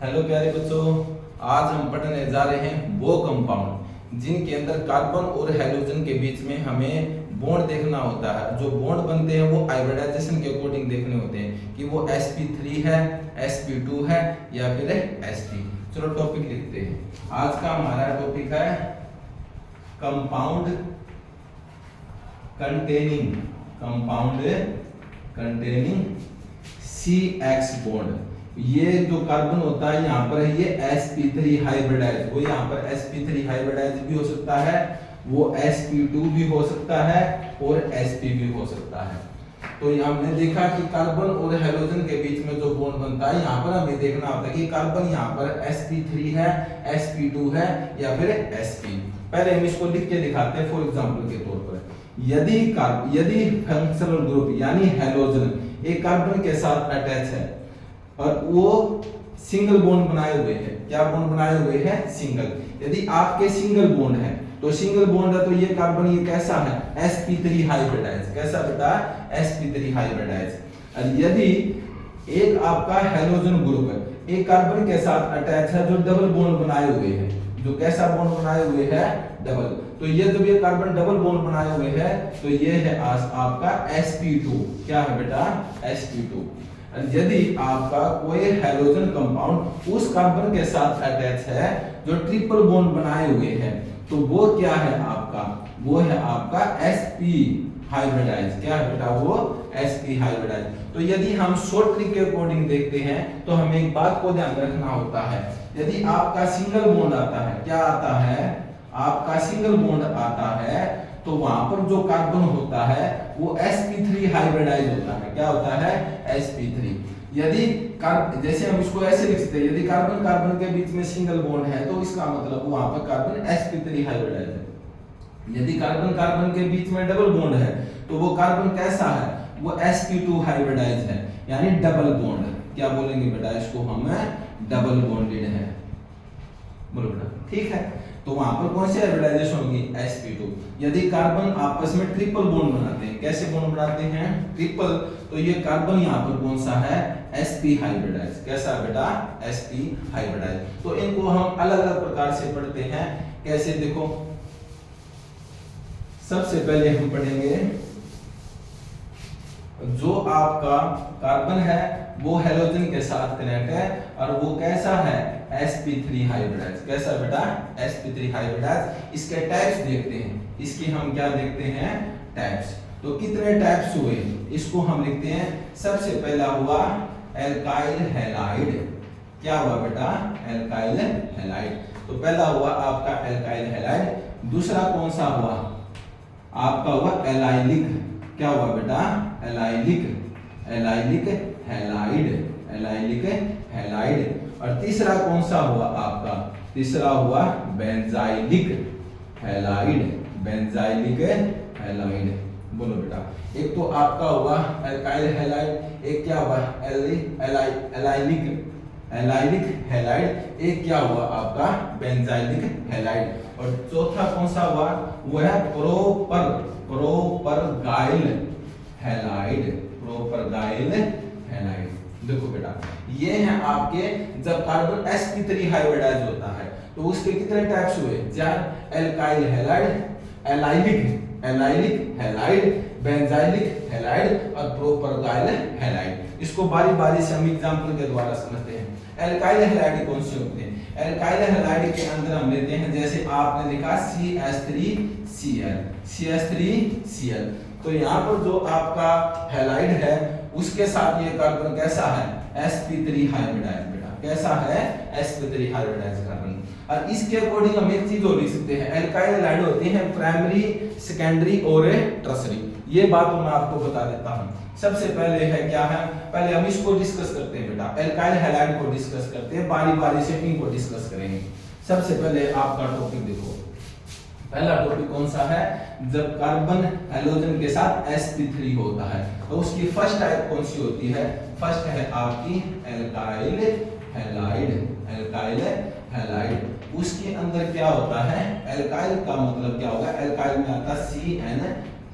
Hello प्यारे बच्चों, आज हम पढ़ने जा रहे हैं वो कंपाउंड जिनके अंदर कार्बन और हाइड्रोजन के बीच में हमें बॉन्ड देखना होता है। जो बॉन्ड बनते हैं वो हाइब्रिडाइजेशन के अकॉर्डिंग देखने होते हैं कि वो sp3 है, sp2 है या फिर sp। चलो टॉपिक लिखते हैं। आज का हमारा टॉपिक है कंपाउंड कंटेनिंग CX बॉन्ड। ये जो कार्बन होता है यहाँ पर है ये sp3 हाइब्रिडाइज, वो यहाँ पर sp3 हाइब्रिडाइज भी हो सकता है, वो sp2 भी हो सकता है और sp भी हो सकता है। तो हमने देखा कि कार्बन और हाइड्रोजन के बीच में जो बॉन्ड बनता है यहाँ पर हमें देखना होता है कि कार्बन यहाँ पर sp3 है, sp2 है या फिर sp। पहले हम इसको लिख के दिखाते हैं। फॉर एग्जांपल के तौर पर यदि फंक्शनल ग्रुप यानी हाइड्रोजन एक कार्बन के साथ अटैच है और वो सिंगल बॉन्ड बनाए हुए हैं, क्या बॉन्ड बनाए हुए हैं? सिंगल। यदि आपके सिंगल बॉन्ड है तो सिंगल बॉन्ड है तो ये कार्बन ये कैसा है? sp3 hybridise. कैसा बेटा? sp3 hybridise. और यदि एक आपका हाइड्रोजन ग्रुप है एक कार्बन के साथ अटैच है जो डबल बॉन्ड बनाए हुए हैं, जो कैसा बॉन्ड बनाए हुए हैं? डबल। तो ये जब ये कार्बन डबल बॉन्ड बनाए हुए हैं तो ये है आपका sp2। क्या है बेटा? sp2। यदि आपका कोई हाइड्रोजन कंपाउंड उस कार्बन के साथ अटैच है जो ट्रिपल बॉन्ड बनाए हुए हैं तो वो क्या है आपका? वो है आपका sp हाइब्रिडाइज। क्या है बेटा? वो sp हाइब्रिडाइज। तो यदि हम शॉर्ट ट्रिक के अकॉर्डिंग देखते हैं तो हमें एक बात को ध्यान रखना होता है। यदि आपका सिंगल बॉन्ड आता है, क्या आता है? आपका सिंगल बॉन्ड आता है तो वहां पर जो कार्बन होता है वो sp3 हाइब्रिडाइज होता है। क्या होता है? sp3। यदि जैसे हम इसको ऐसे लिख सकते हैं, यदि कार्बन कार्बन के बीच में सिंगल बॉन्ड है तो इसका मतलब वहां पर कार्बन sp3 हाइब्रिडाइज है। यदि कार्बन कार्बन के बीच में डबल बॉन्ड है तो वो कार्बन कैसा है? वो sp2 हाइब्रिडाइज है, यानी डबल बॉन्ड। क्या बोलेंगे बेटा? इसको हम डबल बॉन्डेड है। बोलो बेटा, ठीक है। तो वहां पर कौन सी हाइब्रिडाइजेशन होगी? sp2। यदि कार्बन आपस में ट्रिपल बॉन्ड बनाते हैं, कैसे बॉन्ड बनाते हैं? ट्रिपल। तो ये कार्बन यहाँ पर कौन सा है? sp hybridise. कैसा बेटा? sp hybridise. तो इनको हम अलग अलग प्रकार से पढ़ते हैं। कैसे? देखो, सबसे पहले हम पढ़ेंगे जो आपका कार्बन है वो हाइड्रोजन के साथ कनेक्ट है और वो कैसा है? sp3 hybridise. कैसा बेटा? sp3 hybridise. इसके टाइप्स देखते हैं। इसकी हम क्या देखते हैं? टाइप्स। तो कितने टाइप्स हुए इसको हम लिखते हैं। सबसे पहला हुआ एल्काइल हैलाइड। क्या हुआ बेटा? Alkyl halide. तो पहला हुआ आपका एल्काइल हैलाइड। दूसरा कौन सा हुआ? आपका हुआ एलाइलिक। क्या हुआ बेटा? Allylic halide. और तीसरा कौन सा हुआ आपका? तीसरा हुआ बेंजाइलिक हैलाइड। बोलो बेटा, एक तो आपका हुआ एल्काइल हैलाइड, एक क्या हुआ? एलाइलिक हैलाइड, एक क्या हुआ आपका? Benzylic halide. और चौथा कौन सा हुआ? वो है प्रोपरगाइल हैलाइड। देखो बेटा, ये हैं आपके जब कार्बन sp3 हाइब्रिडाइज होता है तो उसके कितने टाइप्स हुए? 4। Alkyl halide, allylic halide, benzylic halide और प्रोपरगाइल हैलाइड। इसको बारी बारी से हम एग्जांपल के द्वारा समझते हैं। एल्काइल हैलाइड कौन से होते हैं? एल्काइल हैलाइड के अंदर हम लेते हैं, जैसे आपने लिखा CH3Cl। तो यहाँ पर जो आपका हैलाइड है उसके साथ ये कार्बन कैसा है? sp3 हाइब्रिडाइज बेटा। कैसा है? sp3 hybridise carbon. और इसके अकॉर्डिंग हम एक चीज और लिख सकते हैं, एल्काइल हैलाइड होते हैं प्राइमरी, सेकेंडरी और टर्सरी। ये बात मैं आपको बता देता हूं। सबसे पहले है क्या है? पहले हम इसको डिस्कस करते हैं बेटा, एल्काइल हैलाइड को डिस्कस करते हैं, बारी बारी से इनको डिस्कस करेंगे। सबसे पहले आपका टॉपिक देखो, पहला टॉपिक कौन सा है? जब कार्बन हाइड्रोजन के साथ sp3 होता है तो उसकी फर्स्ट टाइप कौन सी होती है? फर्स्ट है आपकी एल्काइल हैलाइड। उसके अंदर क्या होता है? एल्काइल का मतलब क्या होगा? एल्काइल में आता है CN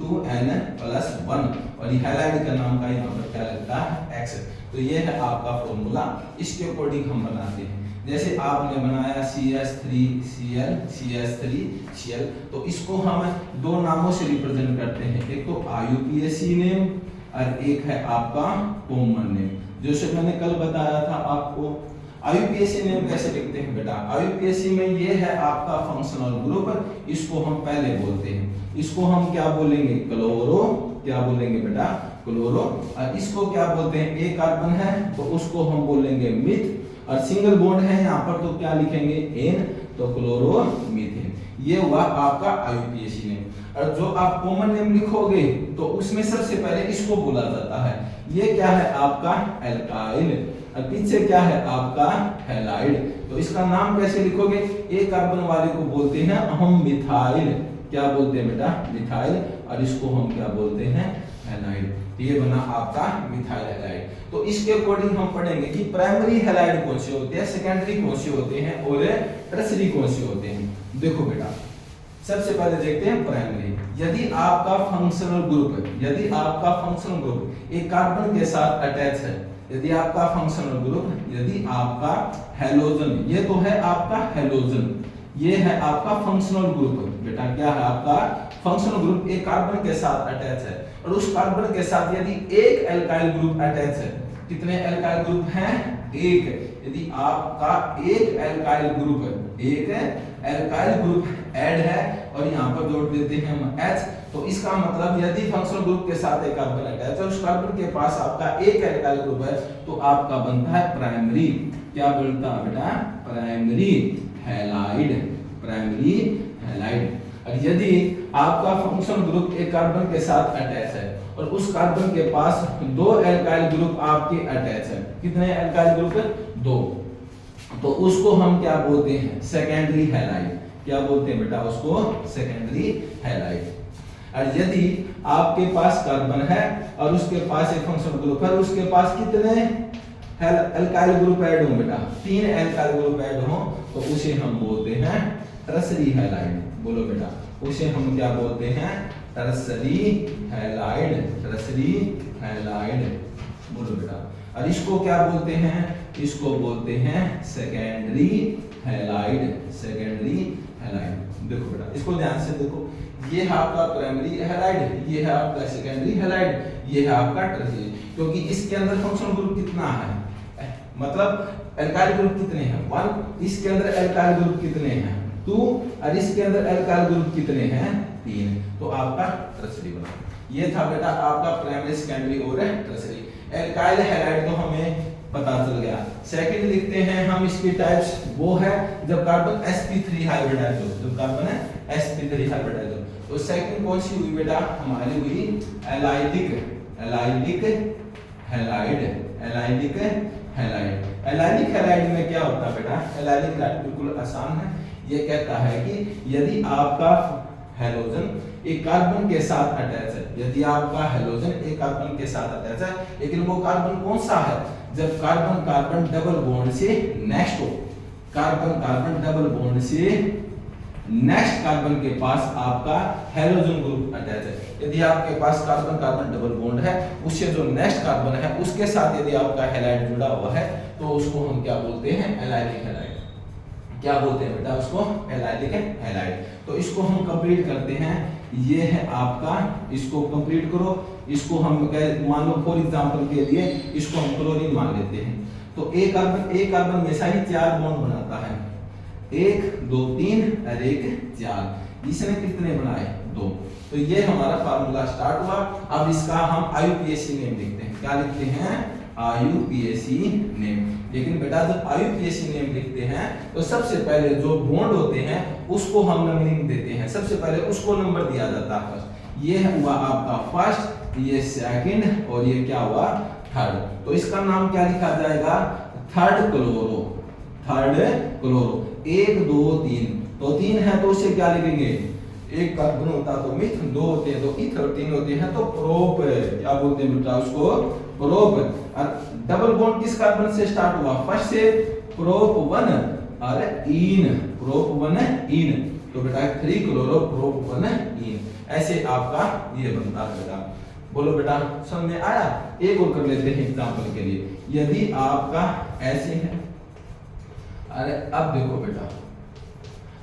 2n+1 और ये हैलाइड का नाम का यहाँ पर क्या लगता है x। तो ये है आपका फॉर्मूला, इसके अकॉर्डिंग हम बनाते हैं। जैसे आपने बनाया CH3Cl CH3Cl, तो इसको हम दो नामों से रिप्रेजेंट करते हैं, एक तो IUPAC नेम और एक है आपका कॉमन नेम। जैसे मैंने कल बताया था आपको, IUPAC नेम कैसे लिखते हैं बेटा, IUPAC में ये है आपका फंक्शनल ग्रुप, इसको हम पहले बोलते हैं, इसको हम क्या बोलेंगे क्लोरो, क्या बोलेंगे बेटा क्लोरो। और इसको क्या बोलते हैं, एक कार्बन है तो उसको हम बोलेंगे मिथ, और सिंगल बॉन्ड है यहाँ पर तो क्या लिखेंगे एन, तो क्लोरोमीथेन। ये हुआ आपका IUPAC नेम। और जो आप कॉमन नेम लिखोगे तो उसमें सबसे पहले इसको बोला जाता है, ये क्या है आपका एल्काइल, और पीछे क्या है आपका हैलाइड। तो इसका नाम कैसे लिखोगे, एक कार्बन वाले को बोलते हैं हम मिथाइल, क्या बोलते हैं बेटा मिथाइल, और इसको हम क्या बोलते हैं हैलाइड। ये बना आपका मिथाइल हैलाइड। तो इसके अकॉर्डिंग हम पढ़ेंगे कि प्राइमरी हैलाइड कौन से होते हैं, सेकेंडरी कौन से होते हैं और टर्शियरी कौन से होते हैं। देखो बेटा सबसे पहले देखते हैं प्राइमरी। यदि आपका फंक्शनल ग्रुप, यदि आपका फंक्शनल ग्रुप एक कार्बन के साथ अटैच है, यदि आपका फंक्शनल ग्रुप, यदि आपका हैलोजन, ये तो है आपका हैलोजन, ये है आपका फंक्शनल ग्रुप बेटा, क्या है आपका फंक्शनल ग्रुप एक कार्बन के साथ अटैच है, और उस कार्बन के साथ यदि एक एल्काइल ग्रुप अटैच है, कितने एल्काइल ग्रुप हैं एक, यदि आपका एक एल्काइल ग्रुप है, एक एल्काइल ग्रुप ऐड है और यहाँ पर जोड़ देते हैं हम H, तो इसका मतलब यदि फंक्शनल ग्रुप के साथ एक कार्बन अटैच है, उस कार्बन के पास आपका एक एल्काइल ग्रुप है, तो आपका बनता है प्राइमरी, क्या बनता है बेटा प्राइमरी हैलाइड, प्राइमरी हैलाइड। और यदि आपका फंक्शनल ग्रुप एक कार्बन के साथ अटैच है और उस कार्बन के पास दो एल्काइल ग्रुप आपके अटैच है, कितने एल्काइल ग्रुप है दो, तो उसको हम क्या बोलते हैं सेकेंडरी हैलाइड, क्या बोलते हैं बेटा उसको सेकेंडरी हैलाइड। और यदि आपके पास कार्बन है और उसके पास एक फंक्शनल ग्रुप है, उसके पास कितने एल्काइल ग्रुप ऐड हो बेटा, तीन एल्काइल ग्रुप ऐड हो, तो उसे हम बोलते हैं टर्शियरी हैलाइड। बोलो बेटा उसे हम क्या बोलते हैं टर्शियरी हैलाइड, टर्शियरी हैलाइड बोलो बेटा। और इसको क्या बोलते हैं, इसको बोलते हैं सेकेंडरी हैलाइड, सेकेंडरी हैलाइड। देखो बेटा इसको ध्यान से देखो, ये है आपका प्राइमरी हैलाइड, ये है आपका सेकेंडरी हैलाइड, ये है आपका टर्शियरी, क्योंकि इसके अंदर फंक्शनल ग्रुप कितना है, मतलब एल्काइल ग्रुप कितने हैं 1, इसके अंदर एल्काइल ग्रुप कितने हैं 2, और इसके अंदर एल्काइल ग्रुप कितने हैं 3, तो आपका टर्शियरी बना। ये था बेटा आपका प्राइमरी सेकेंडरी और टर्शियरी। एल्काइल हैलाइड तो हमें पता चल गया। सेकंड लिखते हैं हम इसकी टाइप्स, वो है जब कार्बन sp3 हाइब्रिडाइज हो, जब कार्बन है sp3 हाइब्रिडाइज हो, तो सेकंड कौन सी हुई बेटा हमारी हुई allylic, allylic halide, allylic halide. Allylic halide में क्या होता है बेटा, एलाइलिक हैलाइड बिल्कुल आसान है, ये कहता है कि यदि आपका हैलोजन एक कार्बन के साथ अटैच है, यदि आपका हैलोजन एक कार्बन के साथ अटैच है, लेकिन वो कार्बन कौन सा है, जब कार्बन कार्बन डबल बॉन्ड से नेक्स्ट हो, कार्बन कार्बन डबल बॉन्ड से नेक्स्ट कार्बन के पास आपका हैलोजन ग्रुप अटैच है, यदि आपके पास कार्बन कार्बन डबल बॉन्ड है, उससे जो नेक्स्ट कार्बन है उसके साथ यदि आपका हैलाइड जुड़ा हुआ है, तो उसको हम क्या बोलते हैं एलाइलिक हैलाइड, क्या बोलते हैं बेटा उसको एलाइलिक हैलाइड। तो इसको हम कंप्लीट करते हैं, ये है आपका, इसको कंप्लीट करो, इसको हम मान लो फॉर एग्जांपल के लिए इसको हम क्लोरीन मान लेते हैं, तो एक कार्बन हमेशा ही 4 बॉन्ड बनाता है, 1 2 3 और 1 4, इसने कितने बनाए 2, तो ये हमारा फार्मूला स्टार्ट हुआ। अब इसका हम IUPAC नेम लिखते हैं, क्या लिखते हैं IUPAC नेम। लेकिन बेटा जब IUPAC नेम लिखते हैं तो सबसे पहले जो बॉन्ड होते हैं उसको हम नंबरिंग देते हैं, सबसे पहले उसको नंबर दिया जाता है फर्स्ट, ये हुआ आपका फर्स्ट, ये सेकंड और ये क्या हुआ थर्ड, तो इसका नाम क्या लिखा जाएगा थर्ड क्लोरो, थर्ड क्लोरो। 1 2 3, तो 3 है तो उसे क्या लिखेंगे, एक कार्बन होता तो मिथ, 2 होते हैं तो इथ और 3 होते हैं तो प्रोप, क्या बोलते हैं बेटा उसको प्रोप। और डबल बॉन्ड किस कार्बन से स्टार्ट हुआ, फर्स्ट से प्रोप 1 और इन, प्रोप 1 इन, तो बेटा 3 क्लोरो प्रोप 1 इन। ऐसे आपका ये बनता है बेटा। बोलो बेटा समझ में आया। एक और कर लेते हैं एग्जांपल के लिए, यदि आपका ऐसे है, अरे अब देखो बेटा,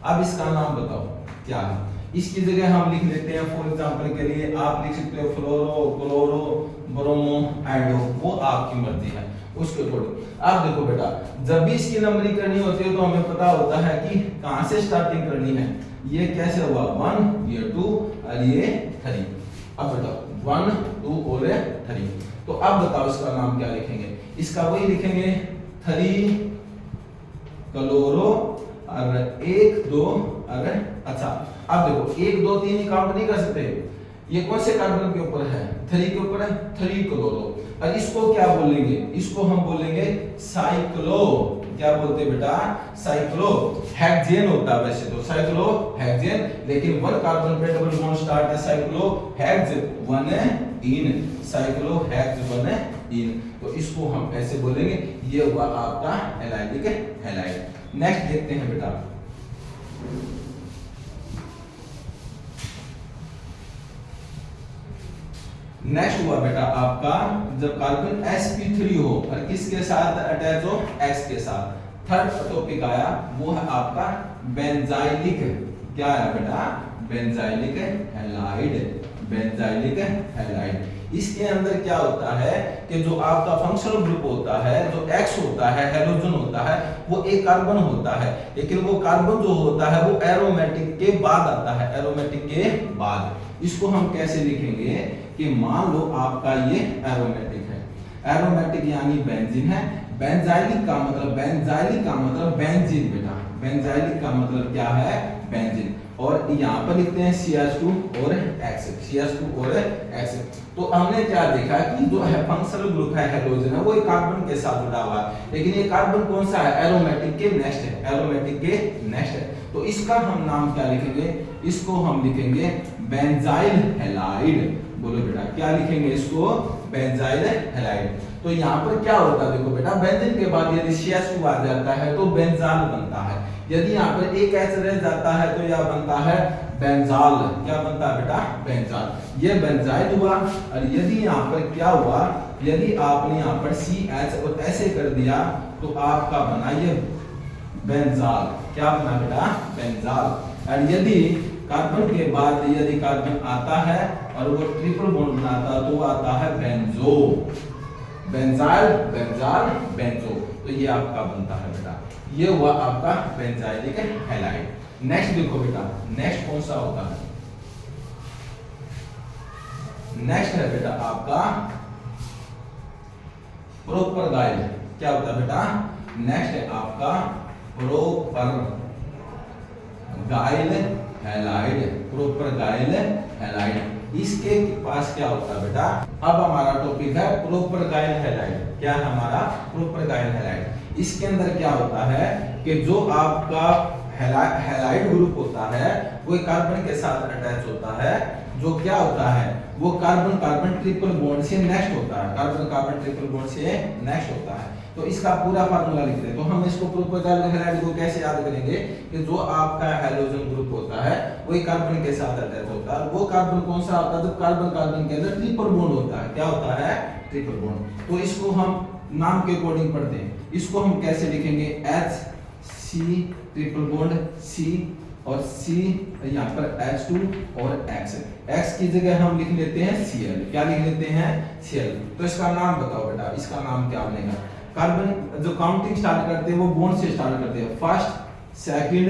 अब इसका नाम बताओ क्या है। इसकी जगह हम लिख लेते हैं फॉर एग्जांपल के लिए आप लिख सकते हो फ्लोरो, क्लोरो, ब्रोमो, आइडो, वो आपकी मर्जी है उसके अकॉर्डिंग। अब देखो बेटा, जब भी इसकी नंबरिंग करनी होती है तो हमें पता होता है कि कहां से स्टार्टिंग करनी है। ये कैसे हुआ 1, ये 2 और ये 3। अब बताओ 1, 2 और 3। तो अब बताओ इसका नाम क्या लिखेंगे। इसका वही लिखेंगे 3 क्लोरो और 1 2 और अच्छा। अब देखो 1 2 3 काउंट नहीं कर सकते, ये कौन से कार्बन के ऊपर है 3 के ऊपर है 3 क्लोरो। और इसको क्या बोलेंगे, इसको हम बोलेंगे साइक्लो। क्या बोलते हैं बेटा, साइक्लो हेक्सेन होता है वैसे तो साइक्लो हेक्सेन, लेकिन 1 कार्बन पे डबल बॉन्ड स्टार्ट है साइक्लो हेक्स 1 इन, साइक्लो हेक्स 1 इन। तो इसको हम ऐसे बोलेंगे। ये हुआ आपका एलाइडिक हैलाइड। नेक्स्ट देखते हैं बेटा, नेक्स्ट हुआ बेटा आपका जब कार्बन sp3 हो और किसके साथ अटैच हो x के साथ। थर्ड टॉपिक आया वो है आपका बेंजाइलिक, क्या है बेटा, बेंजाइलिक हैलाइड, बेंजाइलिक हैलाइड। इसके अंदर क्या होता है कि जो आपका फंक्शनल ग्रुप होता है, जो X होता है, हैलोजन होता है, वो एक कार्बन होता है, लेकिन वो कार्बन जो होता है वो एरोमेटिक के बाद आता है, एरोमेटिक के बाद। इसको हम कैसे लिखेंगे कि मान लो आपका ये एरोमेटिक है, एरोमेटिक यानी बेंजीन है, बेंजाइलिक का मतलब, बेंजाइलिक का मतलब बेंजीन बेटा, बेंजाइलिक का मतलब क्या है बेंजीन। और यहाँ पर लिखते हैं CH2 और X, CH2 और X। तो हमने क्या देखा कि जो है फंक्शनल ग्रुप है हैलोजन है वो एक कार्बन के साथ जुड़ा हुआ है, लेकिन ये कार्बन कौन सा है, एरोमेटिक के नेक्स्ट है, एरोमेटिक के नेक्स्ट है। तो इसका हम नाम क्या लिखेंगे, इसको हम लिखेंगे बेंजाइल हैलाइड। बोलो बेटा क्या लिखेंगे इसको, बेंजाइल हैलाइड। तो यहाँ पर क्या होता है देखो बेटा, बेंजीन के बाद यदि CH2 आ जाता है तो बेंजाल बनता है, यदि यहाँ पर एक H रह जाता है तो यह बनता है बेंजाल। क्या बनता है बेटा, बेंजाल। ये बेंजाइल हुआ। और यदि यहाँ पर क्या हुआ, यदि आपने यहाँ पर CH और ऐसे कर दिया तो आपका बना ये बेंजाल। क्या बना बेटा, बेंजाल। और यदि कार्बन के बाद यदि कार्बन आता है और वो ट्रिपल बॉन्ड बनाता है तो आता है बेंजो, बेंजाइल, बेंजाल, बेंजो। तो ये आपका बनता है बेटा, ये हुआ आपका बेंजाइलिक हैलाइड। नेक्स्ट देखो बेटा, नेक्स्ट कौन सा होता है, नेक्स्ट है बेटा आपका प्रोपरगाइल। क्या होता है बेटा, नेक्स्ट है आपका प्रोपरगाइल हैलाइड, प्रोपरगाइल हैलाइड। इसके पास क्या होता है बेटा, अब हमारा टॉपिक है प्रोपरगाइल हैलाइड। क्या है हमारा प्रोपरगाइल हैलाइड। इसके अंदर क्या होता है कि जो आपका हैलाइड ग्रुप होता है वो कार्बन के साथ अटैच होता है, जो क्या होता है वो कार्बन कार्बन ट्रिपल बॉन्ड से नेक्स्ट होता है, कार्बन कार्बन ट्रिपल बॉन्ड से नेक्स्ट होता है। तो इसका पूरा फार्मूला लिख दे। तो हम इसको प्रोपरगाइल हैलाइड को कैसे याद करेंगे कि जो आपका हैलोजन ग्रुप होता है वही कार्बन के साथ अटैच होता है। वो कार्बन कौन सा होता है, जब कार्बन कार्बन के अंदर ट्रिपल बॉन्ड होता है। क्या होता है, ट्रिपल बॉन्ड। तो इसको हम नाम के अकॉर्डिंग पढ़ते हैं। इसको हम कैसे लिखेंगे, H C triple bond C और C यहाँ पर H2 और X, X की जगह हम लिख लेते हैं Cl। क्या लिख लेते हैं, Cl। तो इसका नाम बताओ बेटा, इसका नाम क्या बनेगा। कार्बन जो काउंटिंग स्टार्ट करते हैं वो बॉन्ड से स्टार्ट करते हैं, फर्स्ट सेकंड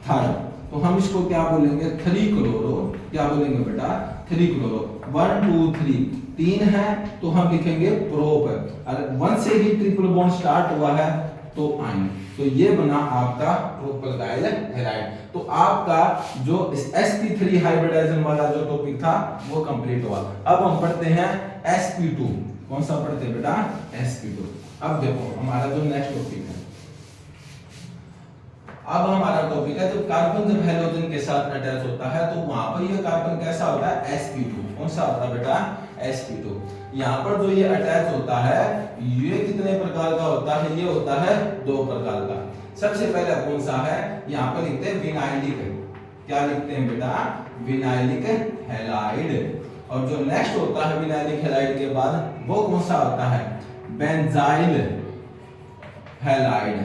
थर्ड। तो हम इसको क्या बोलेंगे, 3 क्लोरो। क्या बोलेंगे बेटा, 3 क्लोरो। 1 2 3 3 है तो हम लिखेंगे प्रोप, और 1 से ही ट्रिपल बॉन्ड स्टार्ट हुआ है तो आइन। तो ये बना आपका प्रोपरगाइल हैलाइड। तो आपका जो sp3 हाइब्रिडाइजेशन वाला जो टॉपिक था वो कंप्लीट हुआ। अब हम पढ़ते हैं sp2। कौन सा पढ़ते हैं बेटा, sp2। अब देखो हमारा जो नेक्स्ट टॉपिक है, अब हमारा टॉपिक है जब कार्बन जब हैलोजन के साथ अटैच होता है तो वहां पर ये कार्बन कैसा होता है, sp2। कौन सा होता है बेटा, sp2। यहाँ पर जो ये अटैच होता है ये कितने प्रकार का होता है, ये होता है 2 प्रकार का। सबसे पहले कौन सा है, यहाँ पर लिखते हैं विनाइलिक। क्या लिखते हैं बेटा, विनाइलिक हैलाइड। और जो नेक्स्ट होता है विनाइलिक हैलाइड के बाद वो कौन सा होता है, बेंजाइल हैलाइड,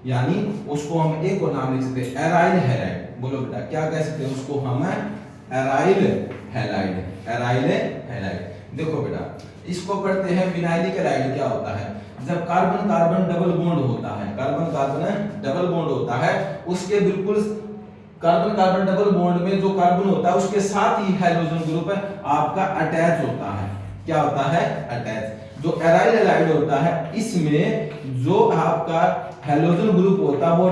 यानी उसको हम एक और नाम लिख सकते हैं एराइल हैलाइड। बोलो बेटा क्या कह सकते हैं उसको हम, एराइल हैलाइड, एराइल हैलाइड। देखो बेटा इसको पढ़ते हैं विनाइलिक हैलाइड क्या होता है, जब कार्बन कार्बन डबल बॉन्ड होता है, कार्बन कार्बन डबल बॉन्ड होता है, उसके बिल्कुल कार्बन कार्बन डबल बॉन्ड में जो कार्बन होता है उसके साथ ही हाइड्रोजन ग्रुप आपका अटैच होता है। क्या होता है, अटैच। जो एराइल हैलाइड होता है इसमें जो आपका हैलोजन ग्रुप होता है वो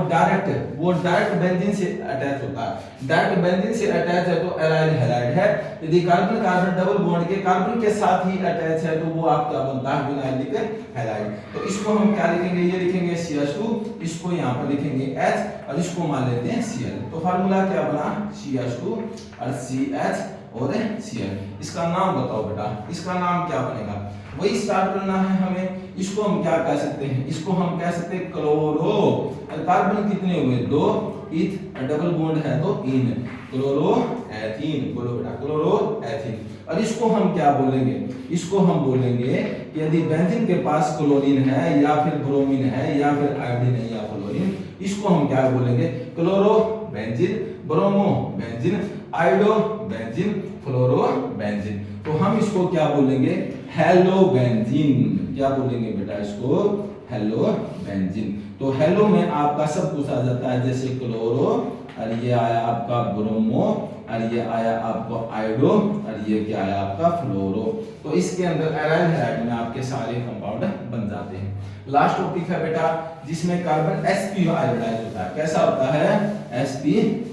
डायरेक्ट बेंजीन से अटैच होता है। डायरेक्ट बेंजीन से अटैच है तो एराइल हैलाइड है। यदि कार्बन कार्बन डबल बॉन्ड के कार्बन के साथ ही अटैच है तो वो आपका बनता है विनाइलिक हैलाइड। तो इसको हम क्या लिखेंगे, ये लिखेंगे CH2, इसको यहाँ पर लिखेंगे H और इसको मान लेते हैं Cl। तो फार्मूला क्या बना, CH2 और CH और Cl। इसका नाम बताओ बेटा, इसका नाम क्या बनेगा, वही स्टार्ट करना है हमें। इसको हम क्या कह सकते हैं, इसको हम कह सकते हैं क्लोरो। कार्बन कितने हुए, 2, इथ डबल बॉन्ड है तो इन, क्लोरो एथीन। बोलो बेटा क्लोरो एथीन। और इसको हम क्या बोलेंगे, इसको हम बोलेंगे कि यदि बेंजीन के पास क्लोरीन है या फिर ब्रोमीन है या फिर आयोडीन है या फ्लोरीन, इसको हम क्या बोलेंगे, chlorobenzene, bromobenzene, iodobenzene, fluorobenzene. तो हम इसको क्या बोलेंगे, हेलो बेंजीन। क्या बोलेंगे बेटा इसको, हेलो बेंजीन। तो हेलो में आपका सब कुछ आ जाता है, जैसे क्लोरो और ये आया आपका ब्रोमो और ये आया आपको आयोडो और ये क्या आया आपका फ्लोरो। तो इसके अंदर एराइल हैलाइड में आपके सारे कंपाउंड बन जाते हैं। लास्ट टॉपिक है बेटा जिसमें कार्बन sp आयोडाइज होता है। कैसा होता है, sp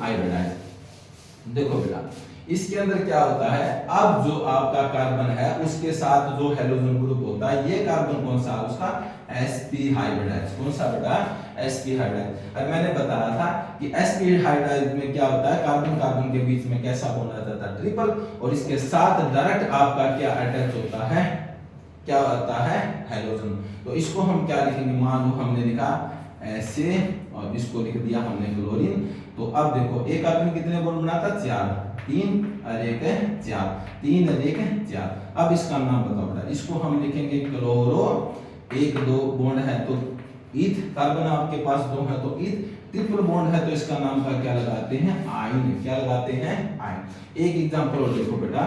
आयोडाइज। देखो बेटा इसके अंदर क्या होता है, अब जो आपका कार्बन है उसके साथ जो हैलोजन ग्रुप होता है, ये कार्बन कौन सा है उसका, sp हाइब्रिडाइज। कौन सा बेटा, sp हाइब्रिडाइज। और मैंने बताया था कि sp हाइब्रिडाइज में क्या होता है, कार्बन कार्बन के बीच में कैसा बॉन्ड आ जाता है, ट्रिपल, और इसके साथ डायरेक्ट आपका क्या अटैच होता है, क्या होता है, हैलोजन। तो इसको हम क्या लिखेंगे, मान लो हमने लिखा ऐसे और इसको लिख दिया हमने क्लोरीन। तो अब देखो एक कार्बन कितने बॉन्ड बनाता, 4, 3 और 1 4, 3 और 1 4। अब इसका नाम बताओ बेटा, इसको हम लिखेंगे क्लोरो, 1 2 बॉन्ड है तो ईथ, कार्बन आपके पास 2 है तो ईथ, ट्रिपल बॉन्ड है तो इसका नाम का क्या लगाते हैं, आयन। क्या लगाते हैं, आयन। एक एग्जांपल और देखो बेटा,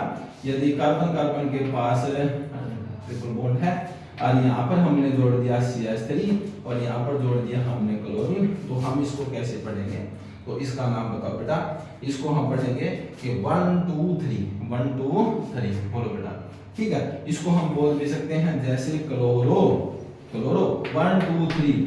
यदि कार्बन कार्बन के पास ट्रिपल बॉन्ड है और यहाँ पर हमने जोड़ दिया CH3 और यहाँ पर जोड़ दिया हमने क्लोरीन, तो हम इसको कैसे पढ़ेंगे, तो इसका नाम बताओ बेटा। इसको हम पढ़ेंगे कि 1 2 3, 1 2 3। बोलो बेटा, ठीक है। इसको हम बोल भी सकते हैं जैसे क्लोरो, क्लोरो 1 2 3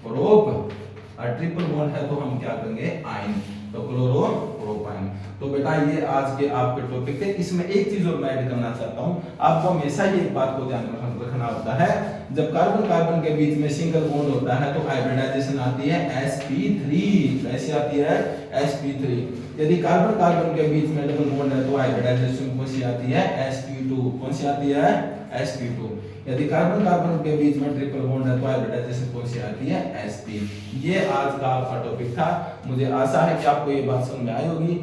प्रोप, और ट्रिपल बॉन्ड है तो हम क्या करेंगे, आयन, तो क्लोरो प्रोपाइन। तो बेटा ये आज के आपके टॉपिक थे। इसमें एक चीज और मैं ऐड करना चाहता हूँ, आपको हमेशा ये बात को ध्यान रखना होता है, जब कार्बन कार्बन के बीच में सिंगल बॉन्ड होता है तो हाइब्रिडाइजेशन आती है sp3। कैसे आती है, sp3। यदि कार्बन कार्बन के बीच में डबल बॉन्ड है तो हाइब्रिडाइजेशन कौन सी आती है, sp2। कौन सी आती है, sp2। यदि कार्बन कार्बन के बीच में ट्रिपल बॉन्ड है तो हाइब्रिडाइजेशन कौन सी आती है, sp। ये आज का आपका टॉपिक था। मुझे आशा है कि आपको ये बात समझ में आई होगी।